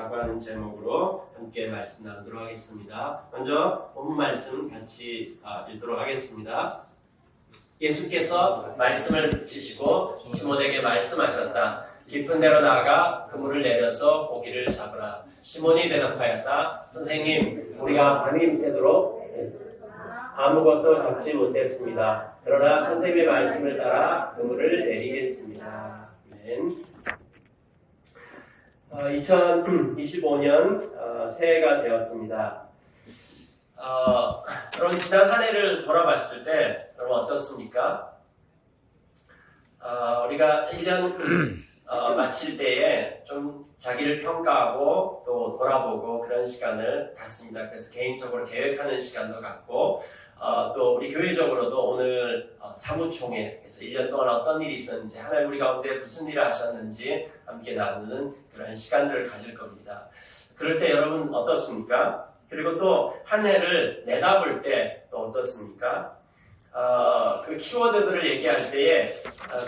라고 하는 제목으로 함께 말씀 나누도록 하겠습니다. 먼저 본문 말씀 같이 읽도록 하겠습니다. 예수께서 말씀을 붙이시고 시몬에게 말씀하셨다. 깊은 데로 나아가 그물을 내려서 고기를 잡으라. 시몬이 대답하였다. 선생님, 우리가 밤이 새도록 아무것도 잡지 못했습니다. 그러나 선생님의 말씀을 따라 그물을 내리겠습니다. 아멘. 2025년 새해가 되었습니다. 여러분 지난 한 해를 돌아봤을 때 여러분 어떻습니까? 우리가 1년 마칠 때에 좀 자기를 평가하고 또 돌아보고 그런 시간을 갖습니다. 그래서 개인적으로 계획하는 시간도 갖고 또 우리 교회적으로도 오늘 사무총회, 그래서 1년 동안 어떤 일이 있었는지, 하나님 우리 가운데 무슨 일을 하셨는지 함께 나누는 그런 시간들을 가질 겁니다. 그럴 때 여러분 어떻습니까? 그리고 또 한 해를 내다볼 때 또 어떻습니까? 그 키워드들을 얘기할 때에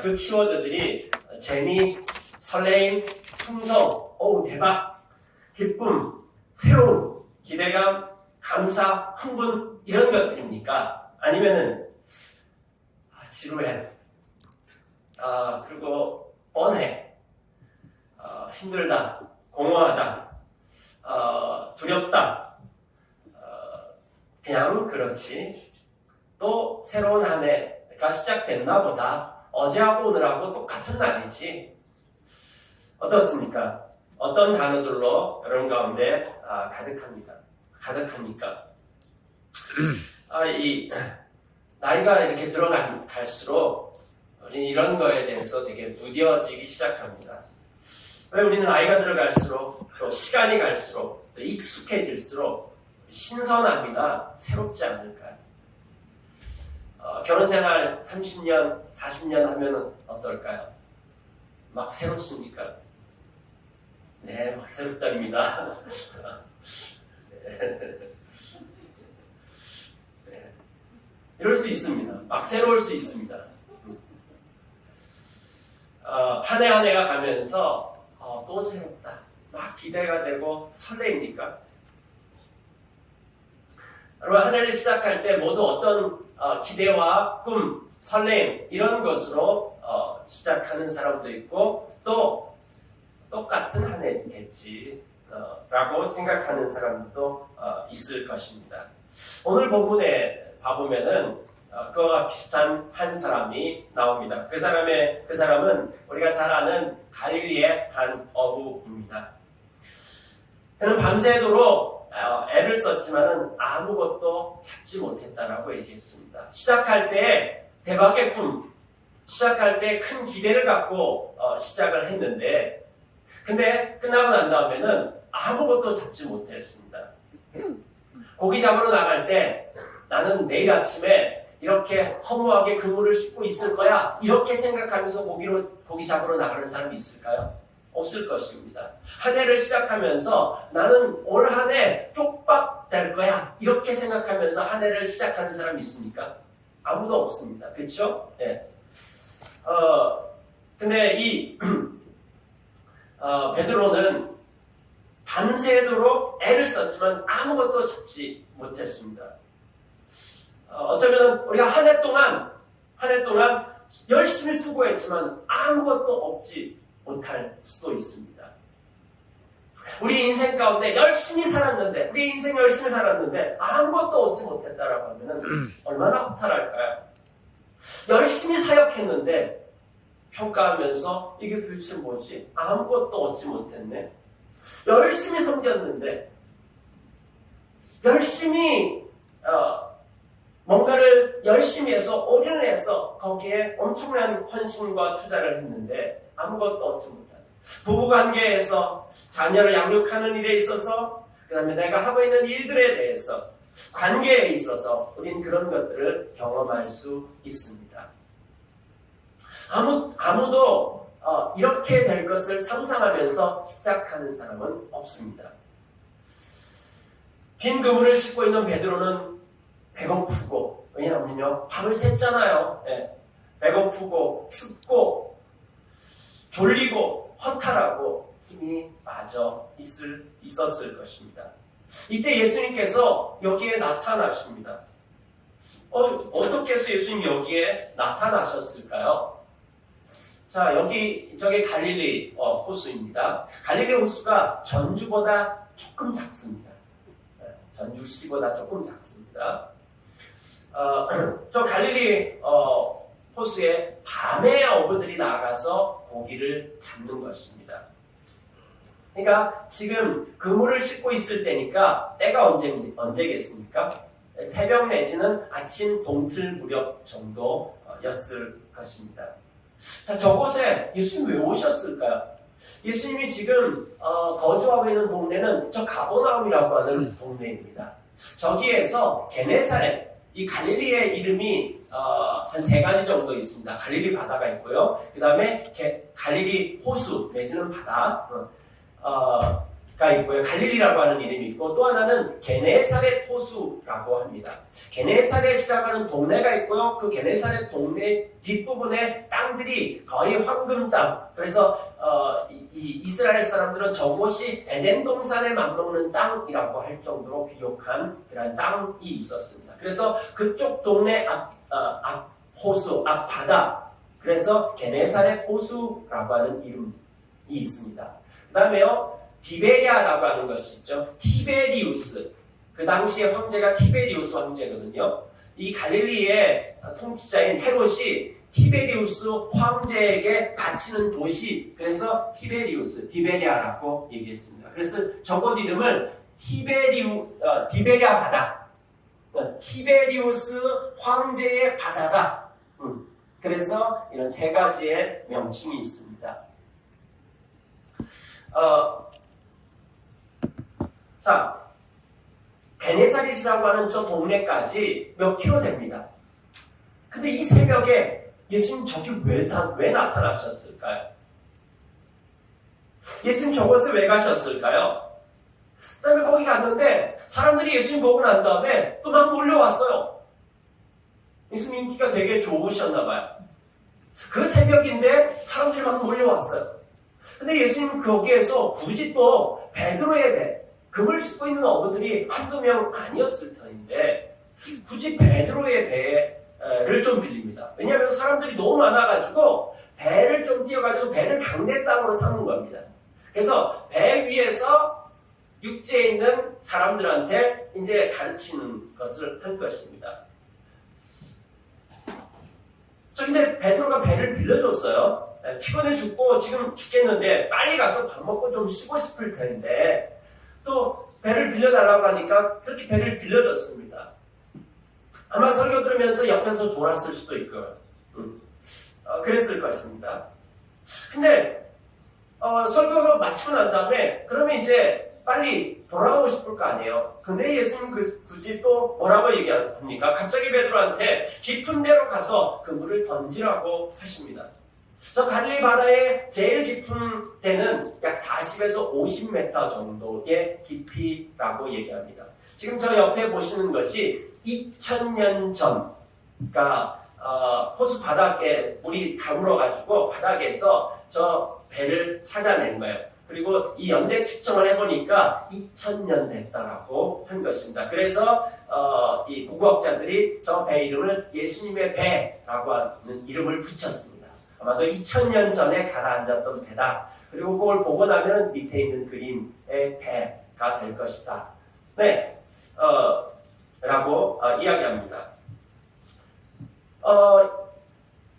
그 키워드들이 재미, 설레임, 풍성, 어우 대박, 기쁨, 새로움, 기대감, 감사, 흥분 이런 것들입니까? 아니면은 지루해, 그리고 뻔해, 힘들다, 공허하다, 두렵다, 그냥 그렇지, 또 새로운 한 해가 시작됐나 보다, 어제하고 오늘하고 똑같은 날이지. 어떻습니까? 어떤 단어들로 여러분 가운데 가득합니까? 이 나이가 이렇게 들어갈수록 우리는 이런 거에 대해서 되게 무뎌지기 시작합니다. 왜 우리는 나이가 들어갈수록 또 시간이 갈수록 또 익숙해질수록 신선합니다. 새롭지 않을까요? 결혼생활 30년, 40년 하면 어떨까요? 막 새롭습니까? 네, 막 새롭답니다. 네. 이럴 수 있습니다. 막 새로울 수 있습니다. 한 해 한 해가 가면서 또 새롭다. 막 기대가 되고 설레입니까? 여러분 한 해를 시작할 때 모두 어떤 기대와 꿈, 설렘 이런 것으로 시작하는 사람도 있고 또 똑같은 한 해겠지 라고 생각하는 사람도 있을 것입니다. 오늘 본문에 봐보면은 그와 비슷한 한 사람이 나옵니다. 그 사람은 우리가 잘 아는 갈릴리의 한 어부입니다. 그는 밤새도록 애를 썼지만은 아무것도 잡지 못했다라고 얘기했습니다. 시작할 때 대박의 꿈, 시작할 때 큰 기대를 갖고 시작을 했는데, 근데 끝나고 난 다음에는 아무것도 잡지 못했습니다. 고기 잡으러 나갈 때 나는 내일 아침에 이렇게 허무하게 그물을 싣고 있을 거야, 이렇게 생각하면서 고기 잡으러 나가는 사람이 있을까요? 없을 것입니다. 한 해를 시작하면서 나는 올 한 해 쪽박 될 거야, 이렇게 생각하면서 한 해를 시작하는 사람이 있습니까? 아무도 없습니다. 그렇죠? 네. 근데 이 베드로는 밤새도록 애를 썼지만 아무것도 잡지 못했습니다. 어쩌면 우리가 한 해 동안 열심히 수고했지만 아무것도 얻지 못할 수도 있습니다. 우리 인생 가운데 열심히 살았는데 아무것도 얻지 못했다라고 하면 얼마나 허탈할까요? 열심히 사역했는데 평가하면서 이게 도대체 뭐지? 아무것도 얻지 못했네. 열심히 섬겼는데 열심히 뭔가를 열심히 해서 올인해서 거기에 엄청난 헌신과 투자를 했는데 아무것도 얻지 못하는, 부부관계에서 자녀를 양육하는 일에 있어서, 그 다음에 내가 하고 있는 일들에 대해서, 관계에 있어서 우린 그런 것들을 경험할 수 있습니다. 아무도 이렇게 될 것을 상상하면서 시작하는 사람은 없습니다. 빈 그물을 싣고 있는 베드로는 배고프고, 왜냐하면요 밤을 샜잖아요. 배고프고 춥고 졸리고 허탈하고 힘이 빠져 있었을 것입니다. 이때 예수님께서 여기에 나타나십니다. 어떻게 해서 예수님 여기에 나타나셨을까요? 자, 저게 갈릴리 호수입니다. 갈릴리 호수가 전주보다 조금 작습니다. 전주시보다 조금 작습니다. 저 갈릴리 호수에 밤에 어부들이 나가서 고기를 잡는 것입니다. 그러니까 지금 그물을 싣고 있을 때니까 때가 언제겠습니까? 새벽 내지는 아침 동틀 무렵 정도였을 것입니다. 자, 저곳에 예수님 왜 오셨을까요? 예수님이 지금 거주하고 있는 동네는 저 가버나움이라고 하는 동네입니다. 저기에서 게네사렛, 이 갈릴리의 이름이 한 3가지 정도 있습니다. 갈릴리 바다가 있고요. 그 다음에 갈릴리 호수 내지는 바다가 있고요. 갈릴리라고 하는 이름이 있고, 또 하나는 게네사렛 호수라고 합니다. 게네사렛이라고 하는 동네가 있고요. 그 게네사렛 동네 뒷부분에 땅들이 거의 황금 땅. 그래서 이 이스라엘 사람들은 저곳이 에덴 동산에 맞먹는 땅이라고 할 정도로 귀족한 그런 땅이 있었습니다. 그래서 그쪽 동네 앞 호수, 앞 바다. 그래서 게네사렛 호수라고 하는 이름이 있습니다. 그 다음에요, 디베리아라고 하는 것이 있죠. 티베리우스. 그 당시에 황제가 티베리우스 황제거든요. 이 갈릴리의 통치자인 헤롯이 티베리우스 황제에게 바치는 도시, 그래서 디베리아라고 얘기했습니다. 그래서 저곳 이름을 디베리아 바다, 티베리우스 황제의 바다다. 그래서 이런 3가지의 명칭이 있습니다. 자, 게네사렛이라고 하는 저 동네까지 몇 킬로 됩니다. 근데 이 새벽에 예수님 저기 왜 나타나셨을까요? 예수님 저곳에 왜 가셨을까요? 그 다음에 거기 갔는데 사람들이 예수님 보고 난 다음에 또 막 몰려왔어요. 예수님 인기가 되게 좋으셨나봐요. 그 새벽인데 사람들이 막 몰려왔어요. 근데 예수님은 거기에서 굳이 또 베드로의 배, 그물 싣고 있는 어부들이 한두 명 아니었을 터인데 굳이 베드로의 배를 좀 빌립니다. 왜냐하면 사람들이 너무 많아가지고 배를 좀 띄워가지고 배를 강대상으로 삼는 겁니다. 그래서 배 위에서 육지에 있는 사람들한테 이제 가르치는 것을 한 것입니다. 근데 베드로가 배를 빌려줬어요. 피곤해 죽고 지금 죽겠는데 빨리 가서 밥 먹고 좀 쉬고 싶을 텐데 또 배를 빌려달라고 하니까 그렇게 배를 빌려줬습니다. 아마 설교 들으면서 옆에서 졸았을 수도 있고요. 그랬을 것입니다. 근데 설교가 마치고 난 다음에 그러면 이제 빨리 돌아가고 싶을 거 아니에요. 근데 예수님 굳이 또 뭐라고 얘기합니까? 갑자기 베드로한테 깊은 데로 가서 그물을 던지라고 하십니다. 저 갈릴리 바다의 제일 깊은 데는 약 40에서 50m 정도의 깊이라고 얘기합니다. 지금 저 옆에 보시는 것이 2000년 전, 그러니까 호수 바닥에 물이 다물어가지고 바닥에서 저 배를 찾아낸 거예요. 그리고 이 연대 측정을 해보니까 2000년 됐다라고 한 것입니다. 그래서 이 고고학자들이 저 배 이름을 예수님의 배라고 하는 이름을 붙였습니다. 아마도 2000년 전에 가라앉았던 배다. 그리고 그걸 보고 나면 밑에 있는 그림의 배가 될 것이다. 네, 라고 이야기합니다.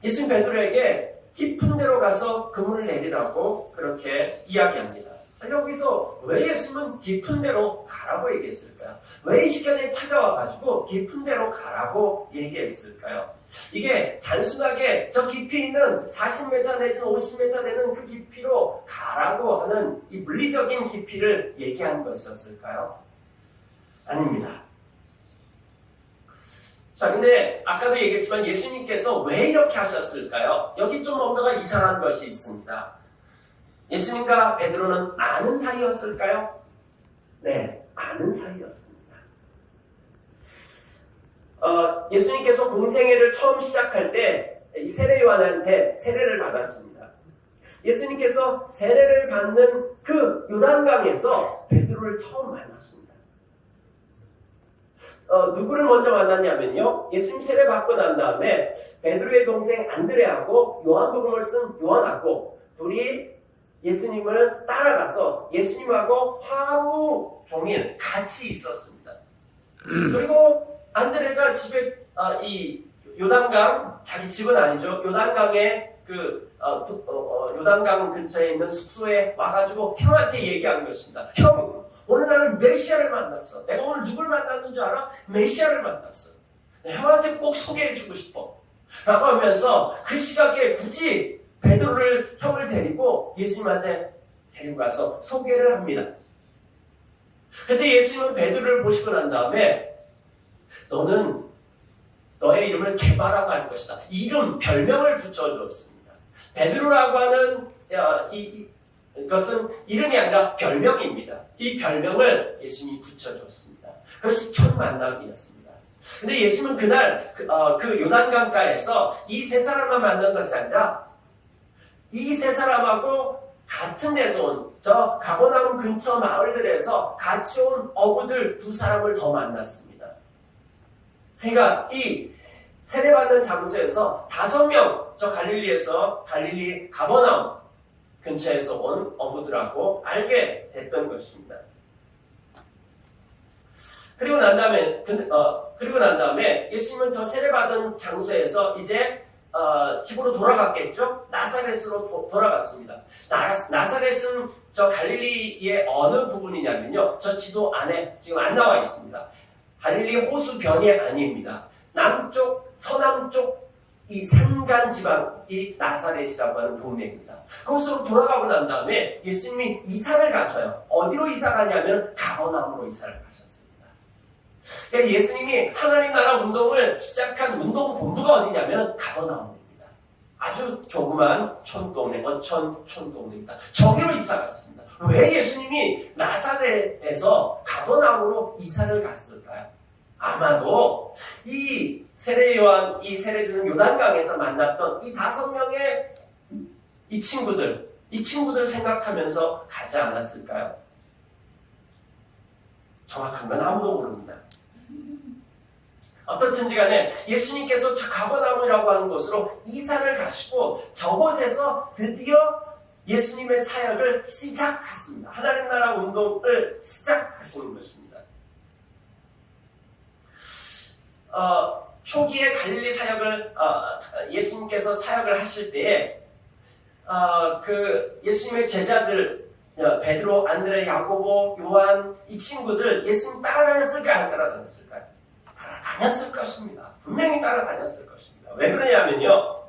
예수님 베드로에게 깊은 데로 가서 그물을 내리라고 그렇게 이야기합니다. 여기서 왜 예수님은 깊은 데로 가라고 얘기했을까요? 왜 이 시간에 찾아와가지고 깊은 데로 가라고 얘기했을까요? 이게 단순하게 저 깊이 있는 40m 내지는 50m 되는 그 깊이로 가라고 하는 이 물리적인 깊이를 얘기한 것이었을까요? 아닙니다. 자, 근데 아까도 얘기했지만 예수님께서 왜 이렇게 하셨을까요? 여기 좀 뭔가가 이상한 것이 있습니다. 예수님과 베드로는 아는 사이였을까요? 네, 아는 사이였습니다. 예수님께서 공생애를 처음 시작할 때 이 세례 요한한테 세례를 받았습니다. 예수님께서 세례를 받는 그 요단강에서 베드로를 처음 만났습니다. 누구를 먼저 만났냐면요. 예수님 세례 받고 난 다음에 베드로의 동생 안드레하고 요한복음을 쓴 요한하고 둘이 예수님을 따라가서 예수님하고 하루 종일 같이 있었습니다. 그리고 안드레가 집에 이 요단강, 자기 집은 아니죠. 요단강에 요단강 근처에 있는 숙소에 와가지고 형한테 얘기한 것입니다. 형, 오늘 나는 메시아를 만났어. 내가 오늘 누굴 만났는 줄 알아? 메시아를 만났어. 형한테 꼭 소개해주고 싶어. 라고 하면서 그 시각에 굳이 베드로를 형을 데리고 예수님한테 데리고 가서 소개를 합니다. 근데 예수님은 베드로를 보시고 난 다음에 너는 너의 이름을 게바라고 할 것이다. 이름, 별명을 붙여줬습니다. 베드로라고 하는 이것은 이름이 아니라 별명입니다. 이 별명을 예수님이 붙여줬습니다. 그것이 첫 만남이었습니다. 근데 예수님은 그날 그 요단강가에서 이 세 사람만 만난 것이 아니라 이 세 사람하고 같은 데서 온 저 가버나움 근처 마을들에서 같이 온 어부들 두 사람을 더 만났습니다. 그러니까 이 세례받는 장소에서 5명 저 갈릴리 가버나움 근처에서 온 어부들하고 알게 됐던 것입니다. 그리고 난 다음에 예수님은 저 세례받은 장소에서 이제 집으로 돌아갔겠죠? 나사렛으로 돌아갔습니다. 나사렛은 저 갈릴리의 어느 부분이냐면요. 저 지도 안에 지금 안 나와 있습니다. 갈릴리 호수변이 아닙니다. 서남쪽 이 산간 지방이 나사렛이라고 하는 동네입니다. 그곳으로 돌아가고 난 다음에 예수님이 이사를 가셔요. 어디로 이사 가냐면 가버나움으로 이사를 가셨습니다. 그러니까 예수님이 하나님 나라 운동을 시작한 운동 본부가 어디냐면 가버나움입니다. 아주 조그만 촌동네, 어촌 촌동네입니다. 저기로 이사 갔습니다. 왜 예수님이 나사렛에서 가버나움으로 이사를 갔을까요? 아마도 이 세례요한, 이 세례주는 요단강에서 만났던 이 5명의 이 친구들 생각하면서 가지 않았을까요? 정확한 건 아무도 모릅니다. 어떻든지 간에 예수님께서 저 가버나움이라고 하는 곳으로 이사를 가시고 저곳에서 드디어 예수님의 사역을 시작하십니다. 하나님 나라 운동을 시작하시는 것입니다. 초기에 갈릴리 사역을 예수님께서 사역을 하실 때에 그 예수님의 제자들 베드로, 안드레, 야고보, 요한 이 친구들 예수님 따라다녔을까요? 안 따라다녔을까요? 따라다녔을 것입니다. 분명히 따라다녔을 것입니다. 왜 그러냐면요.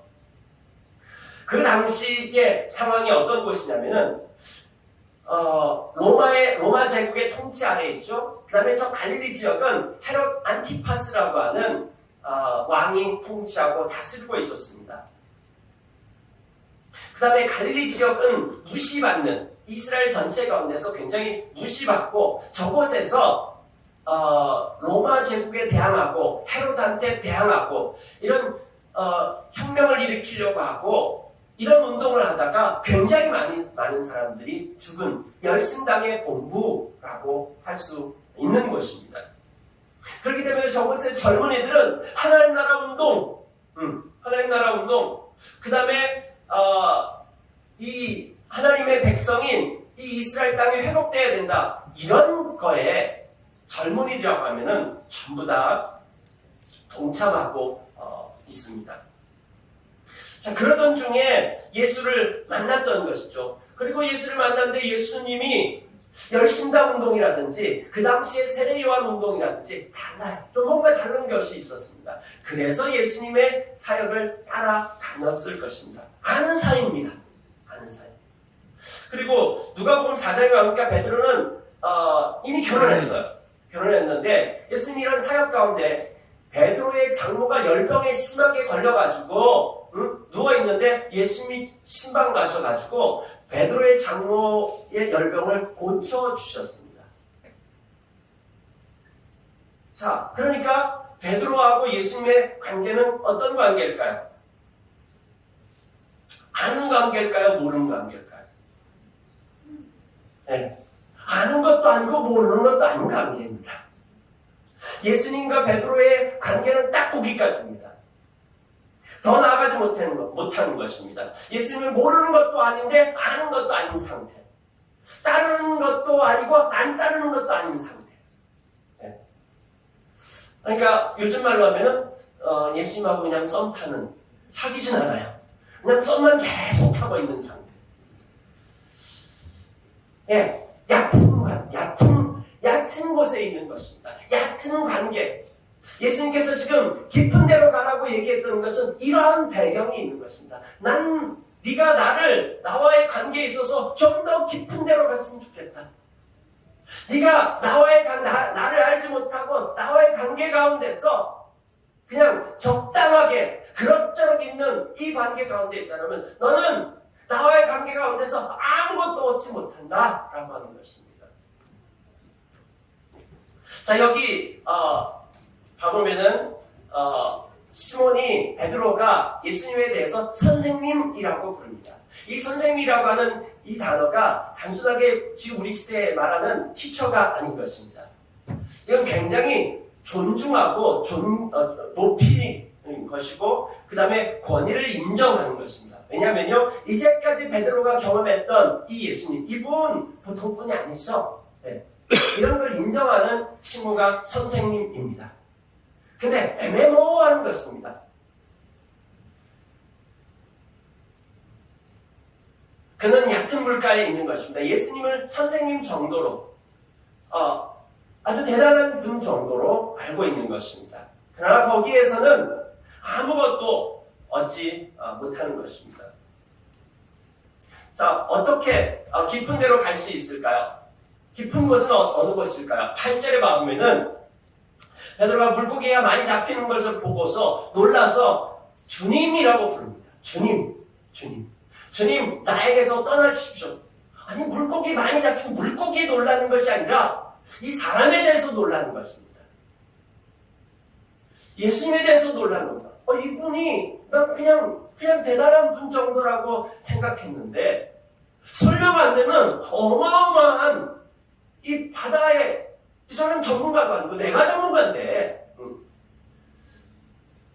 그 당시의 상황이 어떤 곳이냐면은 로마 제국의 통치 아래에 있죠. 그 다음에 저 갈릴리 지역은 헤롯 안티파스라고 하는 왕이 통치하고 다스리고 있었습니다. 그 다음에 갈릴리 지역은 무시받는 이스라엘 전체 가운데서 굉장히 무시받고 저곳에서 로마 제국에 대항하고 헤롯한테 대항하고 이런 혁명을 일으키려고 하고 이런 운동을 하다가 굉장히 많은 사람들이 죽은 열심당의 본부라고 할 수 있는 곳입니다. 그렇기 때문에 저곳의 젊은이들은 하나님 나라 운동, 그 다음에 이 하나님의 백성인 이 이스라엘 땅이 회복되어야 된다. 이런 거에 젊은이라고 하면은 전부 다 동참하고 있습니다. 자, 그러던 중에 예수를 만났던 것이죠. 그리고 예수를 만났는데 예수님이 열심당 운동이라든지 그 당시에 세례요한 운동이라든지 달라요. 좀 뭔가 다른 것이 있었습니다. 그래서 예수님의 사역을 따라다녔을 것입니다. 아는 사이입니다. 아는 사이. 그리고 누가복음 4장에 가보니까 베드로는 이미 결혼했어요. 결혼했는데 예수님이 이런 사역 가운데 베드로의 장모가 열병에 심하게 걸려가지고 누워있는데 예수님이 신방 가셔가지고 베드로의 장모의 열병을 고쳐주셨습니다. 자, 그러니까 베드로하고 예수님의 관계는 어떤 관계일까요? 아는 관계일까요? 모르는 관계일까요? 네. 아는 것도 아니고 모르는 것도 아닌 관계입니다. 예수님과 베드로의 관계는 딱 거기까지입니다. 더 나아가지 못하는 것입니다. 예수님을 모르는 것도 아닌데 아는 것도 아닌 상태. 따르는 것도 아니고 안 따르는 것도 아닌 상태. 네. 그러니까 요즘 말로 하면은 예수님하고 그냥 썸 타는, 사귀진 않아요. 그냥 썸만 계속 타고 있는 상태. 예, 얕은 곳에 있는 것입니다. 얕은 관계. 예수님께서 지금 깊은 데로 가라고 얘기했던 것은 이러한 배경이 있는 것입니다. 네가 나와의 관계에 있어서 좀 더 깊은 데로 갔으면 좋겠다. 네가 나를 알지 못하고 나와의 관계 가운데서 그냥 적당하게 그럭저럭 있는 이 관계 가운데 있다면 너는 나와의 관계 가운데서 아무것도 얻지 못한다 라고 하는 것입니다. 자, 여기 봐보면은 시몬이 베드로가 예수님에 대해서 선생님이라고 부릅니다. 이 선생님이라고 하는 이 단어가 단순하게 지금 우리 시대에 말하는 티처가 아닌 것입니다. 이건 굉장히 존중하고 높이는 것이고 그 다음에 권위를 인정하는 것입니다. 왜냐하면요, 이제까지 베드로가 경험했던 이 예수님, 이분 보통분이 아니셔. 네. 이런 걸 인정하는 칭호가 선생님입니다. 근데 애매모호한 것입니다. 그는 얕은 물가에 있는 것입니다. 예수님을 선생님 정도로 아주 대단한 분 정도로 알고 있는 것입니다. 그러나 거기에서는 아무것도 얻지 못하는 것입니다. 자, 어떻게 깊은 데로 갈 수 있을까요? 깊은 곳은 어느 곳일까요? 8절에 보면은 베드로가 물고기가 많이 잡히는 것을 보고서 놀라서 주님이라고 부릅니다. 주님, 나에게서 떠나주십시오. 아니, 물고기 많이 잡힌 물고기에 놀라는 것이 아니라 이 사람에 대해서 놀라는 것입니다. 예수님에 대해서 놀라는 것. 이분이 난 그냥 대단한 분 정도라고 생각했는데 설명 안 되는 어마어마한 이 바다에 이 사람 전문가도 아니고 내가 전문가인데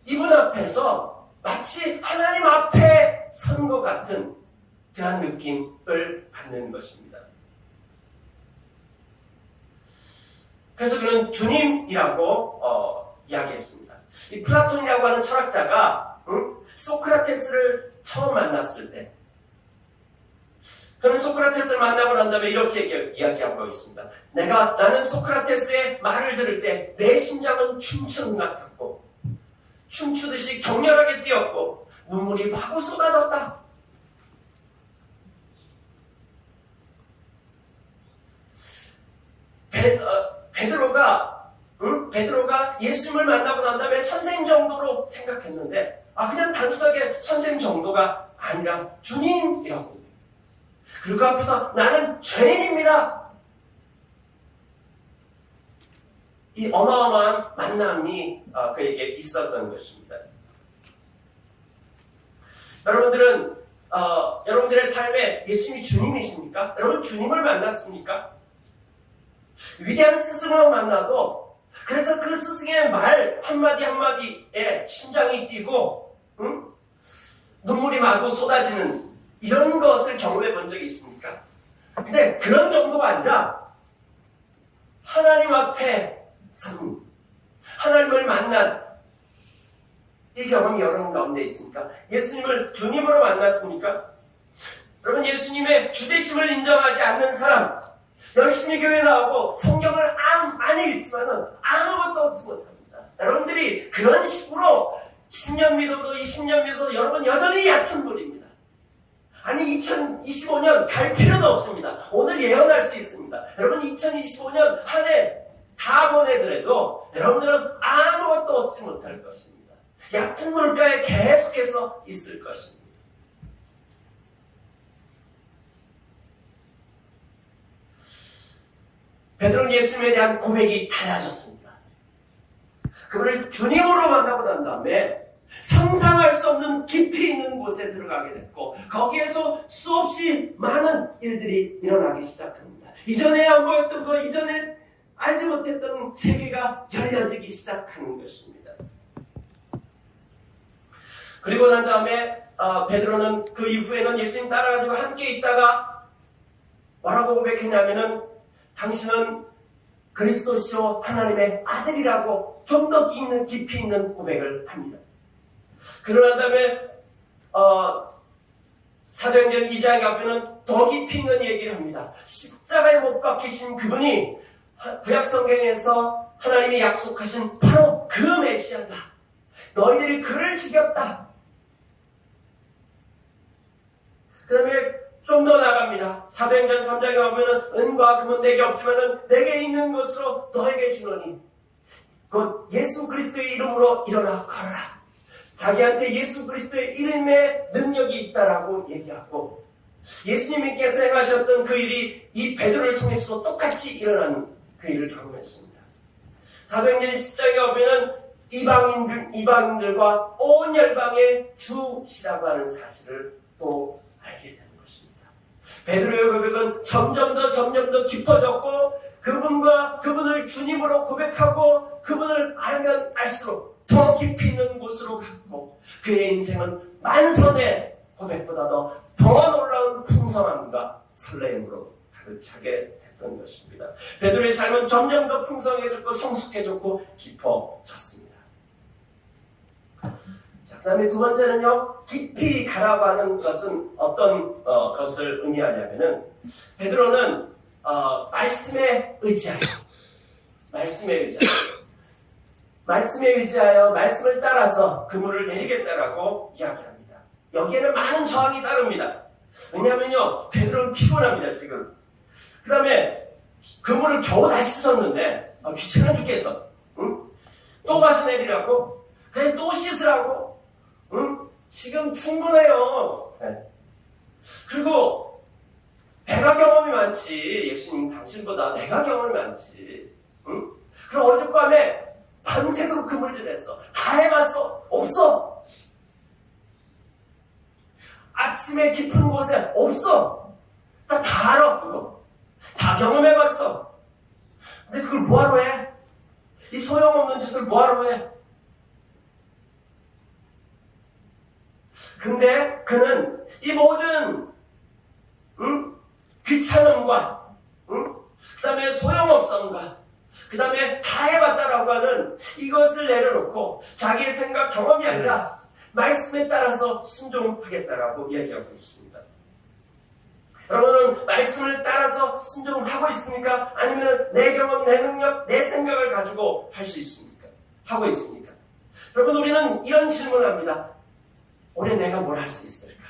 이분 앞에서 마치 하나님 앞에 선 것 같은 그런 느낌을 받는 것입니다. 그래서 그는 주님이라고 이야기했습니다. 이 플라톤이라고 하는 철학자가 소크라테스를 처음 만났을 때 그는 소크라테스를 만나고 난 다음에 이렇게 이야기하고 있습니다. 나는 소크라테스의 말을 들을 때 내 심장은 춤추는 것 같았고 춤추듯이 격렬하게 뛰었고 눈물이 마구 쏟아졌다. 베드로가 예수님을 만나고 난 다음에 선생님 정도로 생각했는데 그냥 단순하게 선생님 정도가 아니라 주님이라고. 그리고 앞에서 나는 죄인입니다. 이 어마어마한 만남이 그에게 있었던 것입니다. 여러분들은 여러분들의 삶에 예수님이 주님이십니까? 여러분 주님을 만났습니까? 위대한 스승을 만나도 그래서 그 스승의 말 한마디 한마디에 심장이 뛰고 눈물이 마구 쏟아지는 이런 것을 경험해 본 적이 있습니까? 근데 그런 정도가 아니라 하나님 앞에 선 하나님을 만난 이 경험이 여러분 가운데 있습니까? 예수님을 주님으로 만났습니까? 여러분 예수님의 주되심을 인정하지 않는 사람 열심히 교회 나오고 성경을 많이 읽지만은 아무것도 얻지 못합니다. 여러분들이 그런 식으로 10년 믿어도 20년 믿어도 여러분 여전히 얕은 분입니다. 아니 2025년 갈 필요도 없습니다. 오늘 예언할 수 있습니다. 여러분 2025년 한 해 다 보내더라도 여러분들은 아무것도 얻지 못할 것입니다. 얕은 물가에 계속해서 있을 것입니다. 베드로는 예수님에 대한 고백이 달라졌습니다. 그분을 주님으로 만나고 난 다음에 상상할 수 없는 깊이 있는 곳에 들어가게 됐고 거기에서 수없이 많은 일들이 일어나기 시작합니다. 이전에 안 보였던 거, 이전에 알지 못했던 세계가 열려지기 시작하는 것입니다. 그리고 난 다음에 베드로는 그 이후에는 예수님 따라가지고 함께 있다가 뭐라고 고백했냐면은 당신은 그리스도시요 하나님의 아들이라고 좀 더 깊이 있는 고백을 합니다. 그러고 난 다음에 사도행전 2장에 가면은 더 깊이 있는 얘기를 합니다. 십자가에 못 박히신 그분이 구약 성경에서 하나님이 약속하신 바로 그 메시아다. 너희들이 그를 죽였다. 그 다음에 좀 더 나갑니다. 사도행전 3장에 가면은 은과 금은 내게 없지만은 내게 있는 것으로 너에게 주노니 곧 예수 그리스도의 이름으로 일어나 걸어라. 자기한테 예수 그리스도의 이름에 능력이 있다라고 얘기하고 예수님께서 행하셨던 그 일이 이 베드로를 통해서 똑같이 일어나는 그 일을 경험했습니다. 사도행전 10장에 보면은 이방인들과 온 열방의 주시라고 하는 사실을 또 알게 되는 것입니다. 베드로의 고백은 점점 더 깊어졌고 그분을 주님으로 고백하고 그분을 알면 알수록 더 깊이 있는 곳으로 갔고 그의 인생은 만선의 고백보다도 더 놀라운 풍성함과 설레임으로 가득 차게 됐던 것입니다. 베드로의 삶은 점점 더 풍성해졌고 성숙해졌고 깊어졌습니다. 자, 그 다음에 두 번째는요, 깊이 가라고 하는 것은 어떤 것을 의미하냐면은 베드로는 말씀에 의지하여 말씀을 따라서 그물을 내리겠다라고 이야기를 합니다. 여기에는 많은 저항이 따릅니다. 왜냐하면요, 베드로는 피곤합니다, 지금. 그 다음에 그물을 겨우 다시 씻었는데 귀찮아 죽겠어. 응? 또 가서 내리라고? 그냥 또 씻으라고? 응? 지금 충분해요. 네. 그리고 내가 경험이 많지. 예수님 당신보다 내가 경험이 많지. 응? 그럼 어젯밤에 밤새도록 그물질했어. 다 해봤어. 없어. 아침에 깊은 곳에 없어. 다 알아, 그거. 다 경험해봤어. 근데 그걸 뭐하러 해? 이 소용없는 짓을 뭐하러 해? 근데 그는 이 모든 귀찮음과 그 다음에 소용없음과 그 다음에 다 해봤다라고 하는 이것을 내려놓고 자기의 생각 경험이 아니라 말씀에 따라서 순종하겠다라고 이야기하고 있습니다. 여러분은 말씀을 따라서 순종하고 있습니까? 아니면 내 경험, 내 능력, 내 생각을 가지고 할 수 있습니까? 하고 있습니까? 여러분, 우리는 이런 질문을 합니다. 올해 내가 뭘 할 수 있을까?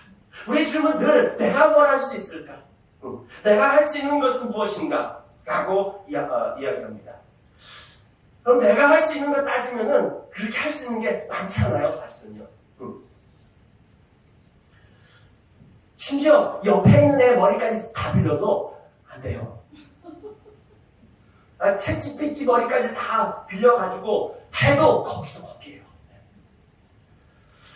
우리의 질문 늘 내가 뭘 할 수 있을까? 내가 할 수 있는 것은 무엇인가? 라고 이야기합니다. 그럼 내가 할 수 있는 걸 따지면은 그렇게 할 수 있는 게 많지 않아요, 사실은요. 심지어 옆에 있는 애 머리까지 다 빌려도 안 돼요. 채찍 머리까지 다 빌려가지고 해도 거기서 거기에요.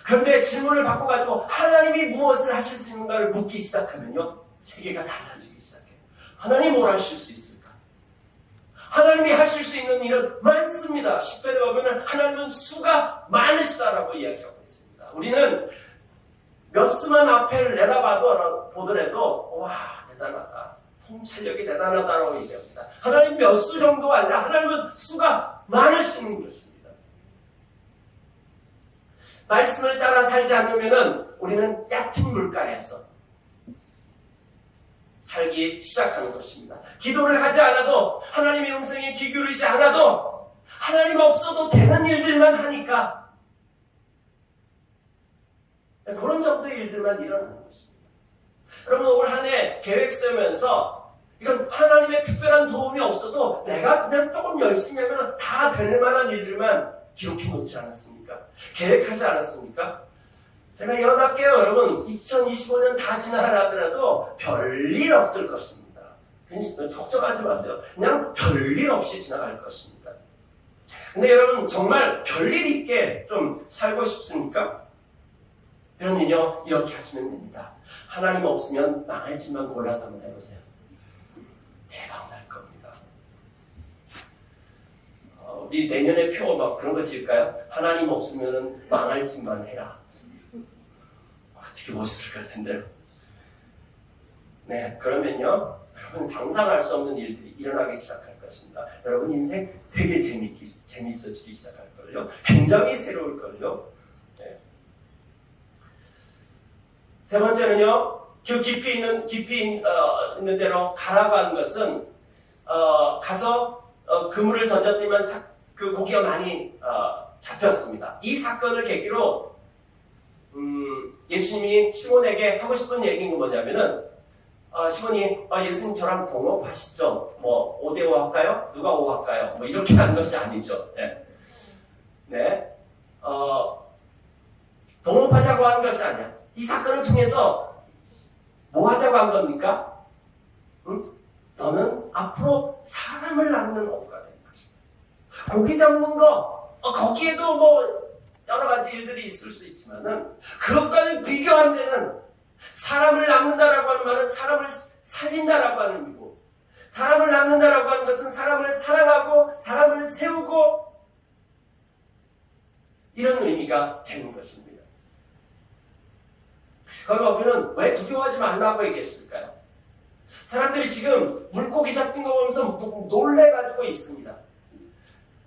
그런데 질문을 바꿔가지고 하나님이 무엇을 하실 수 있는가를 묻기 시작하면요, 세계가 달라지기 시작해요. 하나님 뭘 하실 수 있을까? 하나님이 하실 수 있는 일은 많습니다. 10절에 보면 하나님은 수가 많으시다라고 이야기하고 있습니다. 우리는 몇 수만 앞을 보더라도 와, 대단하다. 통찰력이 대단하다라고 얘기합니다. 하나님 몇 수 정도가 아니라 하나님은 수가 많으신 것입니다. 말씀을 따라 살지 않으면은 우리는 얕은 물가에서 살기 시작하는 것입니다. 기도를 하지 않아도, 하나님의 음성에 귀 기울이지 않아도, 하나님 없어도 되는 일들만 하니까 그런 정도의 일들만 일어나는 것입니다. 여러분, 올 한 해 계획 세우면서 이건 하나님의 특별한 도움이 없어도 내가 그냥 조금 열심히 하면 다 될 만한 일들만 기록해 놓지 않았습니까? 계획하지 않았습니까? 제가 예언할게요. 여러분, 2025년 다 지나가라 하더라도 별일 없을 것입니다. 걱정하지 마세요. 그냥 별일 없이 지나갈 것입니다. 근데 여러분 정말 별일 있게 좀 살고 싶습니까? 그러면요 이렇게 하시면 됩니다. 하나님 없으면 망할 짓만 골라서 한번 해보세요. 대박 날 겁니다. 우리 내년에 표 막 그런 거 지을까요? 하나님 없으면 망할 짓만 해라. 되게 멋있을 것 같은데요. 네, 그러면요 여러분 상상할 수 없는 일들이 일어나기 시작할 것입니다. 여러분 인생 되게 재밌어지기 시작할걸요. 굉장히 새로울걸요. 네. 세 번째는요, 그 깊이 있는 대로 가라고 하는 것은, 가서, 그물을 던졌더니만 그 고기가 많이, 잡혔습니다. 이 사건을 계기로, 예수님이 시몬에게 하고 싶은 얘기는 뭐냐면은, 시몬이, 예수님 저랑 동업하시죠? 뭐, 5대5 할까요? 누가 5 할까요? 뭐, 이렇게 한 것이 아니죠. 네. 네. 동업하자고 한 것이 아니야. 이 사건을 통해서 뭐 하자고 한 겁니까? 응? 너는 앞으로 사람을 낳는 어부가 될 것이다. 고기 잡는 거, 거기에도 뭐 여러 가지 일들이 있을 수 있지만은 그것과는 비교 안 되는 사람을 낳는다라고 하는 말은 사람을 살린다라고 하는 의미고, 사람을 낳는다라고 하는 것은 사람을 사랑하고 사람을 세우고 이런 의미가 되는 것입니다. 거기 보면은 왜 두려워하지 말라고 얘기했을까요? 사람들이 지금 물고기 잡힌 거 보면서 놀래가지고 있습니다.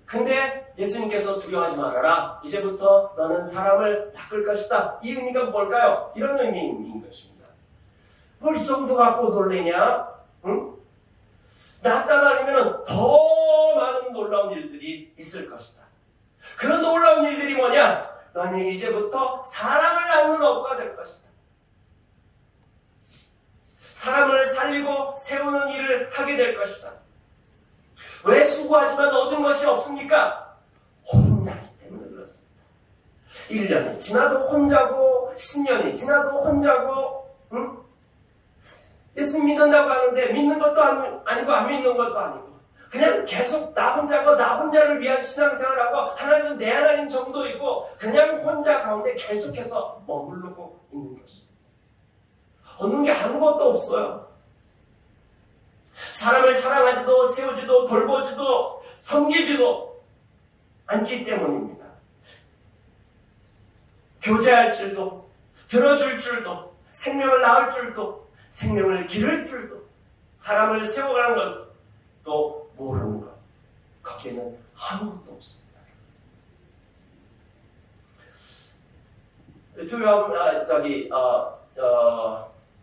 근데 예수님께서 두려워하지 말아라. 이제부터 너는 사람을 낚을 것이다. 이 의미가 뭘까요? 이런 의미인 것입니다. 뭘 이 정도 갖고 놀래냐? 응? 나 따라다니면 더 많은 놀라운 일들이 있을 것이다. 그런 놀라운 일들이 뭐냐? 너는 이제부터 사람을 낚는 어부가 될 것이다. 사람을 살리고 세우는 일을 하게 될 것이다. 왜 수고하지만 얻은 것이 없습니까? 혼자기 때문에 그렇습니다. 1년이 지나도 혼자고 10년이 지나도 혼자고, 응? 예수님 믿는다고 하는데 믿는 것도 아니고 안 믿는 것도 아니고 그냥 계속 나 혼자고 나 혼자를 위한 신앙생활하고 하나님은 내 하나님 정도이고 그냥 혼자 가운데 계속해서 머무르고 있는 것입니다. 얻는 게 아무것도 없어요. 사람을 사랑하지도 세우지도 돌보지도 섬기지도 않기 때문입니다. 교제할 줄도 들어줄 줄도 생명을 낳을 줄도 생명을 기를 줄도 사람을 세워가는 것도 모르는 것, 거기에는 아무것도 없습니다.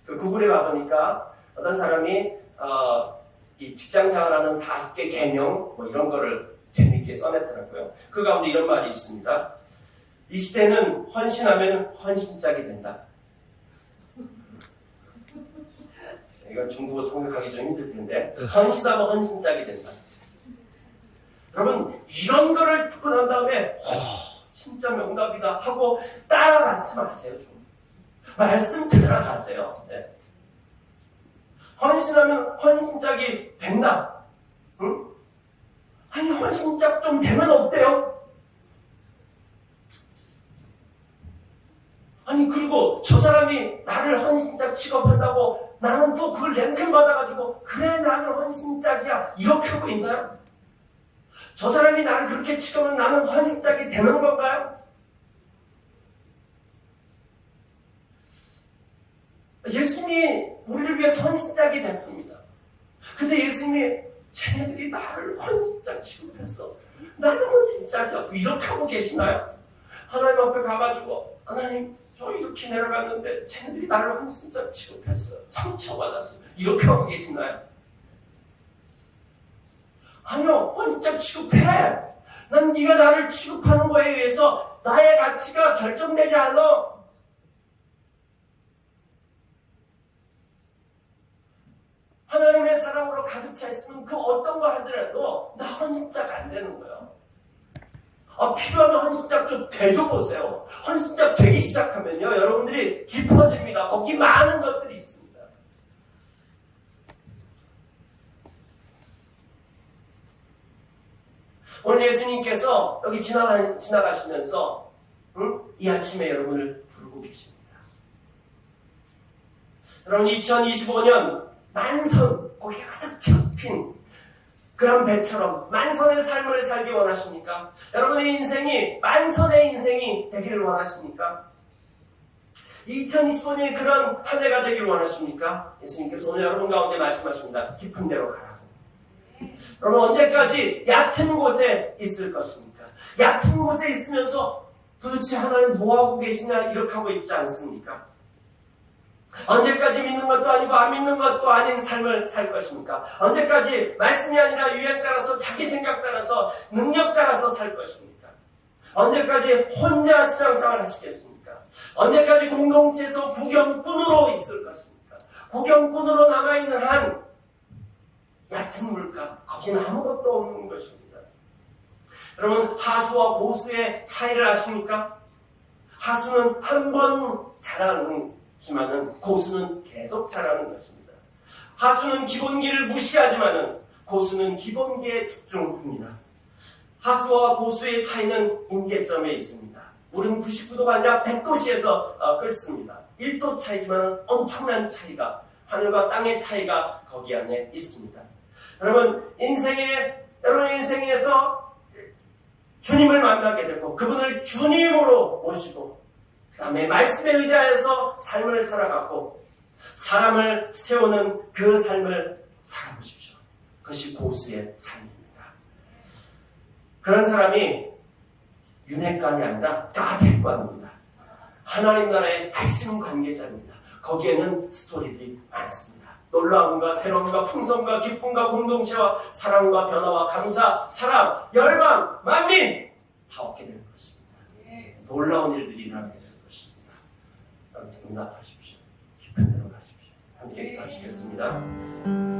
그 구글에 가보니까 어떤 사람이 이 직장생활하는 40개 계명 뭐 이런 거를 재미있게 써냈더라고요. 그 가운데 이런 말이 있습니다. 이 시대는 헌신하면 헌신짝이 된다. 이건 중국어 통역하기 좀 힘들 텐데 헌신하면 헌신짝이 된다. 여러분 이런 거를 듣고 난 다음에 진짜 명답이다 하고 따라가지 마세요. 좀. 말씀 따라가세요. 네. 헌신하면 헌신짝이 된다. 응? 아니 헌신짝 좀 되면 어때요? 아니 그리고 저 사람이 나를 헌신짝 취급한다고 나는 또 그걸 랭킹 받아가지고 그래 나는 헌신짝이야 이렇게 하고 있나요? 저 사람이 나를 그렇게 취급하면 나는 헌신짝이 되는 건가요? 예수님이 우리를 위해 헌신짝이 됐습니다. 근데 예수님이 쟤네들이 나를 헌신짝 취급했어. 나는 헌신짝이야. 이렇게 하고 계시나요? 하나님 앞에 가가지고 하나님 저 이렇게 내려갔는데 쟤네들이 나를 헌신짝 취급했어. 상처받았어. 이렇게 하고 계시나요? 아니요. 헌신짝 취급해. 난 네가 나를 취급하는 거에 의해서 나의 가치가 결정되지 않아. 하나님의 사랑으로 가득 차 있으면 그 어떤 거 하더라도 나 헌신자가 안 되는 거예요. 필요하면 헌신자 좀 대줘보세요. 헌신자 되기 시작하면요. 여러분들이 깊어집니다. 거기 많은 것들이 있습니다. 오늘 예수님께서 여기 지나가시면서 이 아침에 여러분을 부르고 계십니다. 여러분 2025년 만선 거기에 가득 잡힌 그런 배처럼 만선의 삶을 살기 원하십니까? 여러분의 인생이 만선의 인생이 되기를 원하십니까? 2025년이 그런 한 해가 되기를 원하십니까? 예수님께서 오늘 여러분 가운데 말씀하십니다. 깊은 데로 가라고. 여러분 언제까지 얕은 곳에 있을 것입니까? 얕은 곳에 있으면서 도대체 하나님 뭐하고 계시냐 이렇게 하고 있지 않습니까? 언제까지 믿는 것도 아니고 안 믿는 것도 아닌 삶을 살 것입니까? 언제까지 말씀이 아니라 유행 따라서 자기 생각 따라서 능력 따라서 살 것입니까? 언제까지 혼자 신앙생활 하시겠습니까? 언제까지 공동체에서 구경꾼으로 있을 것입니까? 구경꾼으로 남아있는 한 얕은 물가, 거기는 아무것도 없는 것입니다. 여러분 하수와 고수의 차이를 아십니까? 하수는 한 번 자라지만은 고수는 계속 자라는 것입니다. 하수는 기본기를 무시하지만은 고수는 기본기에 집중합니다. 하수와 고수의 차이는 임계점에 있습니다. 물은 99도가 아니라 100도씨에서 끓습니다. 1도 차이지만 엄청난 차이가, 하늘과 땅의 차이가 거기 안에 있습니다. 여러분의 인생에서 주님을 만나게 되고 그분을 주님으로 모시고 그 다음에 말씀의 의자에서 삶을 살아가고 사람을 세우는 그 삶을 살아보십시오. 그것이 고수의 삶입니다. 그런 사람이 윤회관이 아니라 가택관입니다. 하나님 나라의 핵심 관계자입니다. 거기에는 스토리들이 많습니다. 놀라움과 새로움과 풍성과 기쁨과 공동체와 사랑과 변화와 감사, 사랑, 열방, 만민 다 얻게 되는 것입니다. 놀라운 일들이 일어나게 되는 것입니다. 여러분 응답하십시오. 깊은 데로 가십시오. 함께 기도하시겠습니다.